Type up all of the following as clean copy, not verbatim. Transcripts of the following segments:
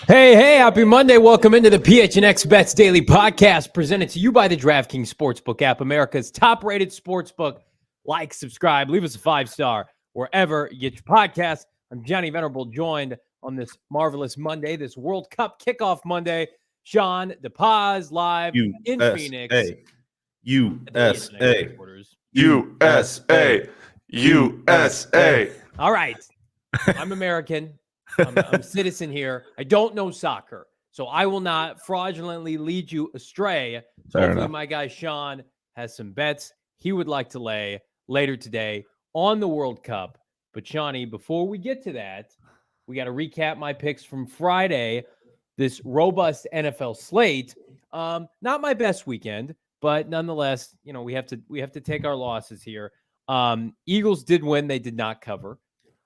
Hey, happy Monday. Welcome into the PHNX Bets Daily podcast presented to you by the DraftKings Sportsbook app, America's top-rated sportsbook. Like, subscribe, leave us a 5-star wherever you get your podcast. I'm Johnny Venerable, joined on this marvelous Monday, this World Cup kickoff Monday. Sean DePaz live in Phoenix. USA. All right. I'm American. I'm a citizen here. I don't know soccer, so I will not fraudulently lead you astray. So hopefully my guy Sean has some bets he would like to lay later today on the World Cup. But Shawnee, before we get to that, we got to recap my picks from Friday, this robust NFL slate. Not my best weekend, but nonetheless, we have to take our losses here. Eagles did win. They did not cover.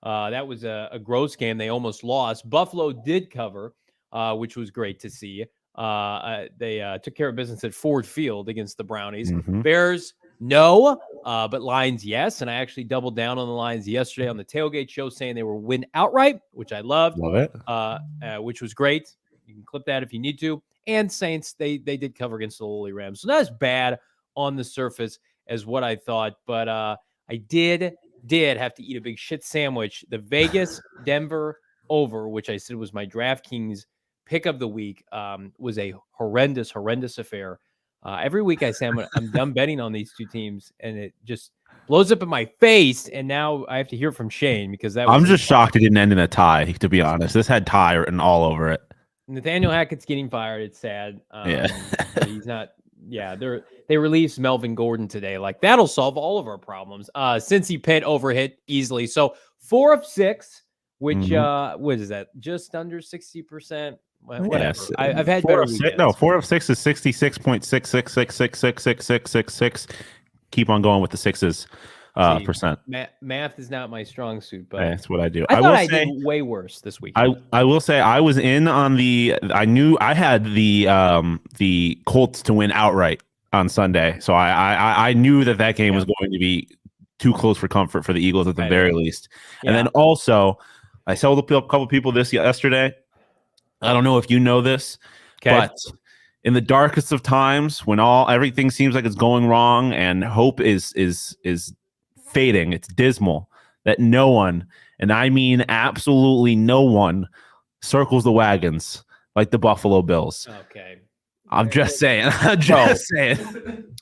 That was a gross game. They almost lost. Buffalo did cover, which was great to see. They took care of business at Ford Field against the Brownies. Mm-hmm. Bears, no, but Lions, yes. And I actually doubled down on the Lions yesterday on the tailgate show, saying they were win outright, which I loved. Love it. Which was great. You can clip that if you need to. And Saints, they did cover against the lowly Rams. So not as bad on the surface as what I thought, but I did have to eat a big shit sandwich. The Vegas-Denver over, which I said was my DraftKings pick of the week, was a horrendous affair. Every week I say I'm done betting on these two teams, and it just blows up in my face. And now I have to hear from Shane because I'm just shocked it didn't end in a tie, to be honest. This had tie written all over it. Nathaniel Hackett's getting fired. It's sad. He's not. Yeah, they released Melvin Gordon today. Like, that'll solve all of our problems. Cincy Pitt overhit easily. So 4 of 6, which what is that? Just under 60%. Whatever. Yes. I've had better weekends. No, 4 of 6 is 66.6666666. Keep on going with the sixes. Percent. Math is not my strong suit, but that's what I do. I thought I did way worse this week. I will say I was in on I knew I had the Colts to win outright on Sunday, so I knew that game was going to be too close for comfort for the Eagles at the very least. And then also I sold a couple people this yesterday. I don't know if you know this, but in the darkest of times, when everything seems like it's going wrong and hope is fading, it's dismal, that no one, and I mean absolutely no one, circles the wagons like the Buffalo Bills. Okay. I'm just saying.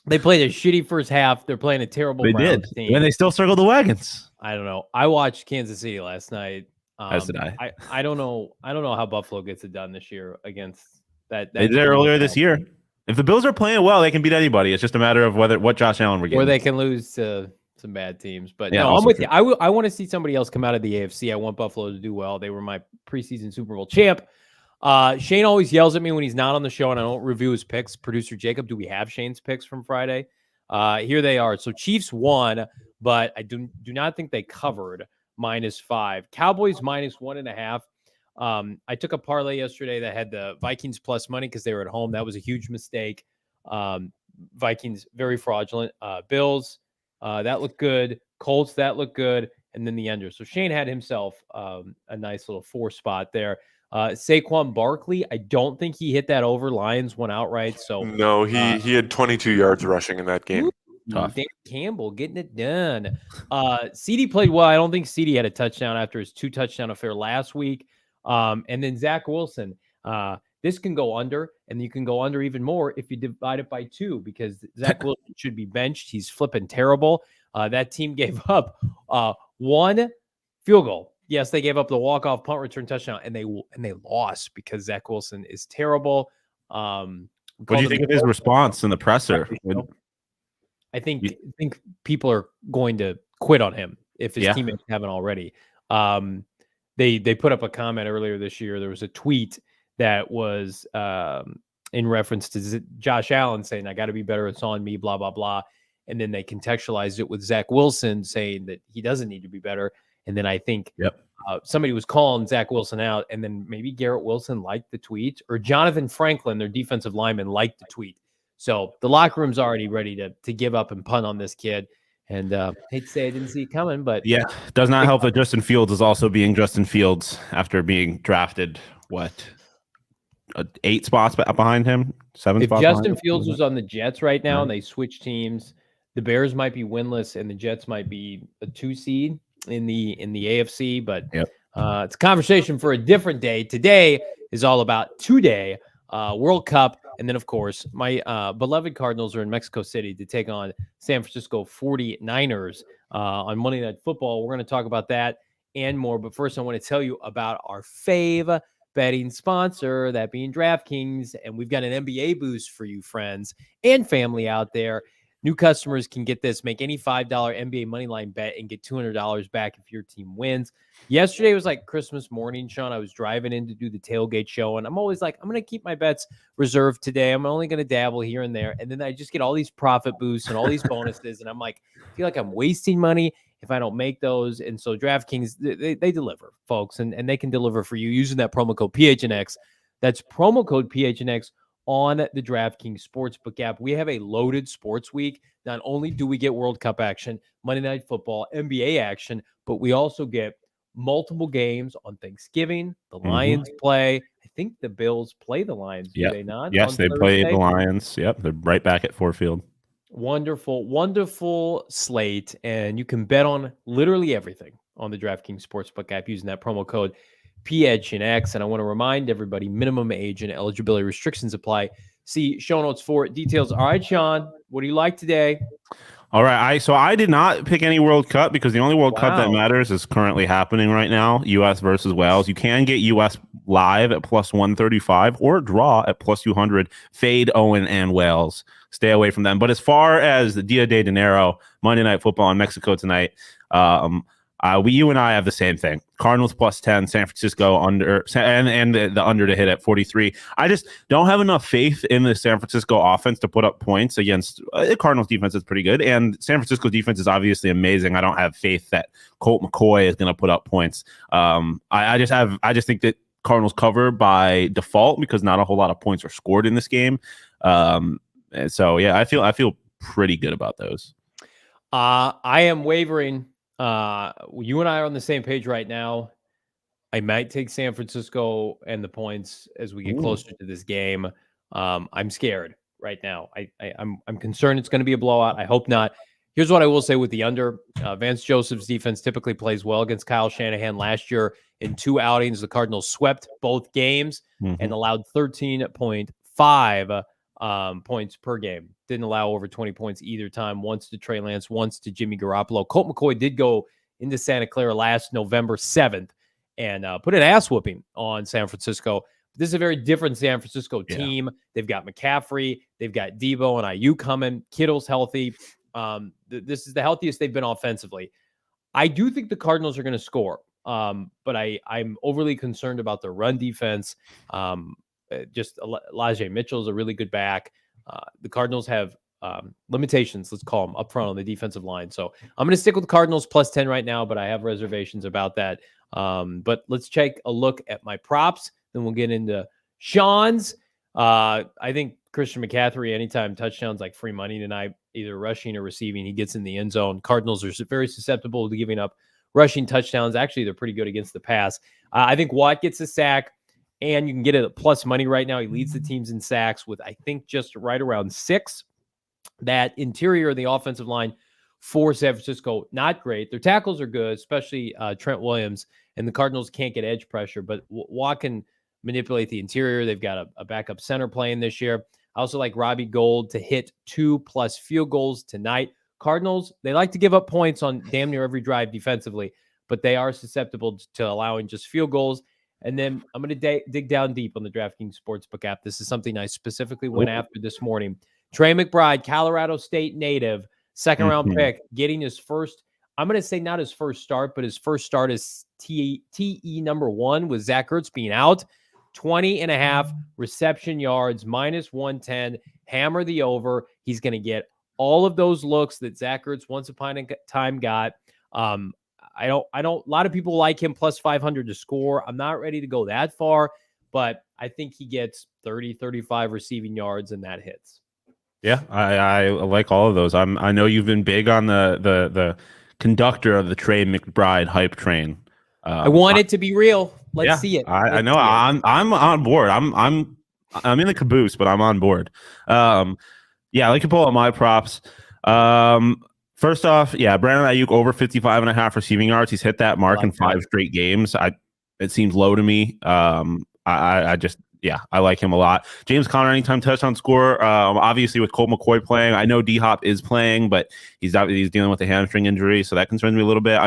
They played a shitty first half. They're playing a terrible Browns team. And they still circle the wagons. I don't know. I watched Kansas City last night. As did I. I don't know how Buffalo gets it done this year against that. They did it earlier this year. If the Bills are playing well, they can beat anybody. It's just a matter of what Josh Allen we're getting. Or they can lose to some bad teams. But no, I'm with you. I want to see somebody else come out of the AFC. I want Buffalo to do well. They were my preseason Super Bowl champ. Shane always yells at me when he's not on the show and I don't review his picks. Producer Jacob, do we have Shane's picks from Friday? Here they are. So Chiefs won, but I do not think they covered -5. Cowboys -1.5. I took a parlay yesterday that had the Vikings plus money because they were at home. That was a huge mistake. Vikings, very fraudulent. Bills, that looked good. Colts, that looked good. And then the under. So Shane had himself a nice little 4 spot there. Saquon Barkley, I don't think he hit that over. Lions won outright. So no, he had 22 yards rushing in that game. Dan Campbell getting it done. CD played well. I don't think CD had a touchdown after his 2-touchdown affair last week. And then Zach Wilson. This can go under, and you can go under even more if you divide it by 2 because Zach Wilson should be benched. He's flipping terrible. That team gave up 1 field goal. Yes, they gave up the walk-off punt return touchdown, and they lost because Zach Wilson is terrible. What do you think of his response in the presser? I think people are going to quit on him if his teammates haven't already. They put up a comment earlier this year. There was a tweet that was in reference to Josh Allen saying, I got to be better. It's on me, blah, blah, blah. And then they contextualized it with Zach Wilson saying that he doesn't need to be better. And then I think somebody was calling Zach Wilson out, and then maybe Garrett Wilson liked the tweet, or Jonathan Franklin, their defensive lineman, liked the tweet. So the locker room's already ready to give up and punt on this kid. And hate to say I didn't see it coming, but yeah, does not help that Justin Fields is also being Justin Fields after being drafted 8 spots behind him, 7 If spots Justin behind him. Fields was on the Jets right now Right. and they switch teams, the Bears might be winless and the Jets might be a 2 seed in the AFC. But Yep. it's a conversation for a different day. Today is all about today, World Cup. And then, of course, my beloved Cardinals are in Mexico City to take on San Francisco 49ers on Monday Night Football. We're going to talk about that and more. But first, I want to tell you about our fave betting sponsor, that being DraftKings. And we've got an NBA boost for you, friends and family out there. New customers can get this. Make any $5 NBA moneyline bet and get $200 back if your team wins. Yesterday was like Christmas morning, Sean. I was driving in to do the tailgate show, and I'm always like, I'm going to keep my bets reserved today. I'm only going to dabble here and there. And then I just get all these profit boosts and all these bonuses, and I'm like, I feel like I'm wasting money if I don't make those. And so DraftKings, they deliver, folks, and they can deliver for you using that promo code PHNX. That's promo code PHNX on the DraftKings Sportsbook app. We have a loaded sports week. Not only do we get World Cup action, Monday Night Football, NBA action, but we also get multiple games on Thanksgiving. The Lions play. I think the Bills play the Lions, do they not? Yes, they play the Lions. Yep, they're right back at Ford Field. Wonderful, wonderful slate. And you can bet on literally everything on the DraftKings Sportsbook app using that promo code PHNX. And I want to remind everybody, minimum age and eligibility restrictions apply. See show notes for details. All right, Sean, what do you like today? All right, so I did not pick any World Cup because the only World Cup that matters is currently happening right now, U.S. versus Wales. You can get U.S. live at plus 135 or draw at plus 200. Fade Owen and Wales. Stay away from them. But as far as the Dia de Janeiro, Monday Night Football in Mexico tonight, you and I have the same thing. Cardinals plus 10, San Francisco under, and the under to hit at 43. I just don't have enough faith in the San Francisco offense to put up points against the Cardinals defense is pretty good, and San Francisco defense is obviously amazing. I don't have faith that Colt McCoy is going to put up points. I just think that Cardinals cover by default because not a whole lot of points are scored in this game. And so yeah, I feel pretty good about those. I am wavering. You and I are on the same page right now. I might take San Francisco and the points as we get closer to this game. I'm scared right now. I'm concerned it's going to be a blowout. I hope not. Here's what I will say with the under. Vance Joseph's defense typically plays well against Kyle Shanahan. Last year in 2 outings, the Cardinals swept both games and allowed 13.5 points per game. Didn't allow over 20 points either time. Once to Trey Lance, once to Jimmy Garoppolo. Colt McCoy did go into Santa Clara last November 7th and put an ass whooping on San Francisco. This is a very different San Francisco team. They've got McCaffrey. They've got Debo and IU coming. Kittle's healthy. This is the healthiest they've been offensively. I do think the Cardinals are going to score, but I'm overly concerned about the run defense. Just Elijah Mitchell is a really good back. The Cardinals have limitations, let's call them, up front on the defensive line. So I'm going to stick with the Cardinals plus 10 right now, but I have reservations about that. But let's take a look at my props. Then we'll get into Sean's. I think Christian McCaffrey, anytime touchdowns, like free money tonight, either rushing or receiving, he gets in the end zone. Cardinals are very susceptible to giving up rushing touchdowns. Actually, they're pretty good against the pass. I think Watt gets a sack. And you can get it at plus money right now. He leads the teams in sacks with, I think, just right around 6. That interior of the offensive line for San Francisco, not great. Their tackles are good, especially Trent Williams. And the Cardinals can't get edge pressure. But Watt can manipulate the interior. They've got a backup center playing this year. I also like Robbie Gould to hit 2+ field goals tonight. Cardinals, they like to give up points on damn near every drive defensively, but they are susceptible to allowing just field goals. And then I'm going to dig down deep on the DraftKings Sportsbook app. This is something I specifically went after this morning. Trey McBride, Colorado State native, second-round pick, getting his first, I'm going to say not his first start, but his first start as TE number 1 with Zach Ertz being out. 20.5 reception yards, minus 110, hammer the over. He's going to get all of those looks that Zach Ertz once upon a time got. I don't, a lot of people like him plus 500 to score. I'm not ready to go that far, but I think he gets 30, 35 receiving yards and that hits. Yeah, I like all of those. I know you've been big on the conductor of the Trey McBride hype train. I want it to be real. Let's see it. I know. I'm on board. I'm I'm in the caboose, but I'm on board. Yeah, I like to pull out my props. First off, yeah, Brandon Ayuk over 55.5 receiving yards. He's hit that mark in 5 straight games. It seems low to me. I just, yeah, I like him a lot. James Conner, anytime touchdown score. Obviously with Colt McCoy playing, I know D-Hop is playing, but he's dealing with a hamstring injury, so that concerns me a little bit.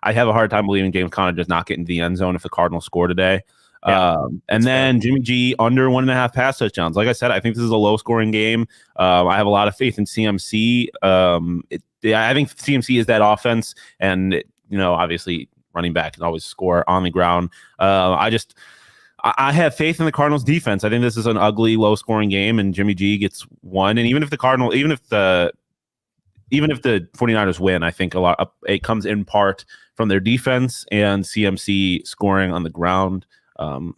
I have a hard time believing James Conner does not get into the end zone if the Cardinals score today. Yeah, and then fair. Jimmy G under 1.5 pass touchdowns. Like I said, I think this is a low scoring game. I have a lot of faith in CMC. I think CMC is that offense, and obviously running back can always score on the ground. I have faith in the Cardinals defense. I think this is an ugly, low scoring game, and Jimmy G gets one. And even if the 49ers win, I think it comes in part from their defense and CMC scoring on the ground.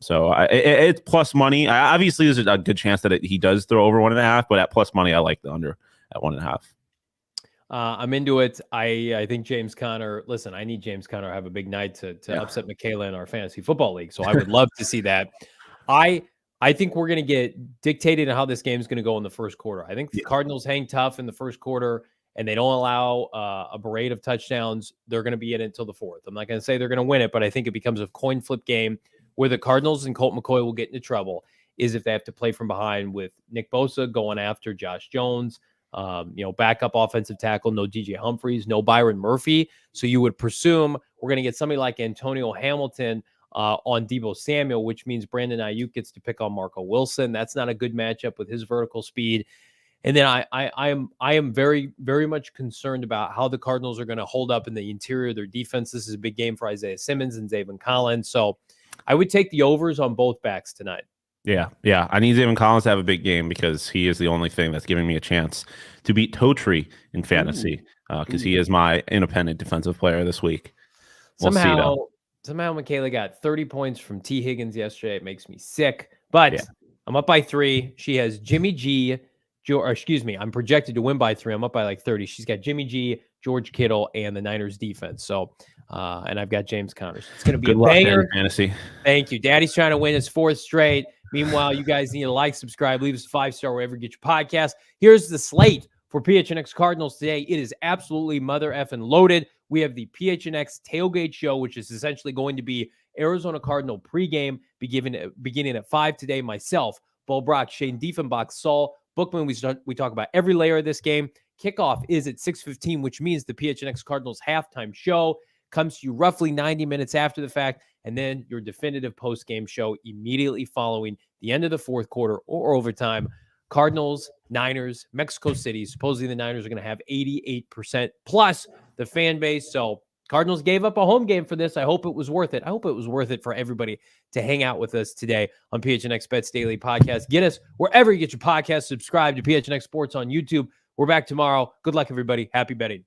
So it's plus money. Obviously, there's a good chance that he does throw over 1.5, but at plus money, I like the under at 1.5. I'm into it. I think James Conner. Listen, I need James Conner to have a big night to upset Michaela in our fantasy football league. So I would love to see that. I think we're going to get dictated on how this game is going to go in the first quarter. I think the Cardinals hang tough in the first quarter, and they don't allow a parade of touchdowns. They're going to be in it until the fourth. I'm not going to say they're going to win it, but I think it becomes a coin flip game where the Cardinals and Colt McCoy will get into trouble is if they have to play from behind with Nick Bosa going after Josh Jones, backup offensive tackle, no DJ Humphries, no Byron Murphy. So you would presume we're going to get somebody like Antonio Hamilton on Deebo Samuel, which means Brandon Ayuk gets to pick on Marco Wilson. That's not a good matchup with his vertical speed. And then I am very, very much concerned about how the Cardinals are going to hold up in the interior of their defense. This is a big game for Isaiah Simmons and Zaven Collins. So I would take the overs on both backs tonight. Yeah. I need Zaven Collins to have a big game because he is the only thing that's giving me a chance to beat Totri in fantasy because he is my independent defensive player this week. Somehow Michaela got 30 points from T. Higgins yesterday. It makes me sick, but I'm up by 3. She has Jimmy G. I'm projected to win by 3. I'm up by like 30. She's got Jimmy G, George Kittle, and the Niners defense. So, and I've got James Conner. It's going to be good a luck banger. There, fantasy. Thank you. Daddy's trying to win his 4th straight. Meanwhile, you guys need to like, subscribe, leave us a 5-star wherever you get your podcast. Here's the slate for PHNX Cardinals today. It is absolutely mother effing loaded. We have the PHNX Tailgate Show, which is essentially going to be Arizona Cardinal pregame beginning at 5 today. Myself, Bo Brock, Shane Diefenbach, Saul Bookman. We talk about every layer of this game. Kickoff is at 6:15, which means the PHNX Cardinals halftime show comes to you roughly 90 minutes after the fact, and then your definitive post-game show immediately following the end of the fourth quarter or overtime. Cardinals, Niners, Mexico City. Supposedly the Niners are going to have 88% plus the fan base. So Cardinals gave up a home game for this. I hope it was worth it. I hope it was worth it for everybody to hang out with us today on PHNX Bets Daily Podcast. Get us wherever you get your podcast. Subscribe to PHNX Sports on YouTube. We're back tomorrow. Good luck, everybody. Happy betting.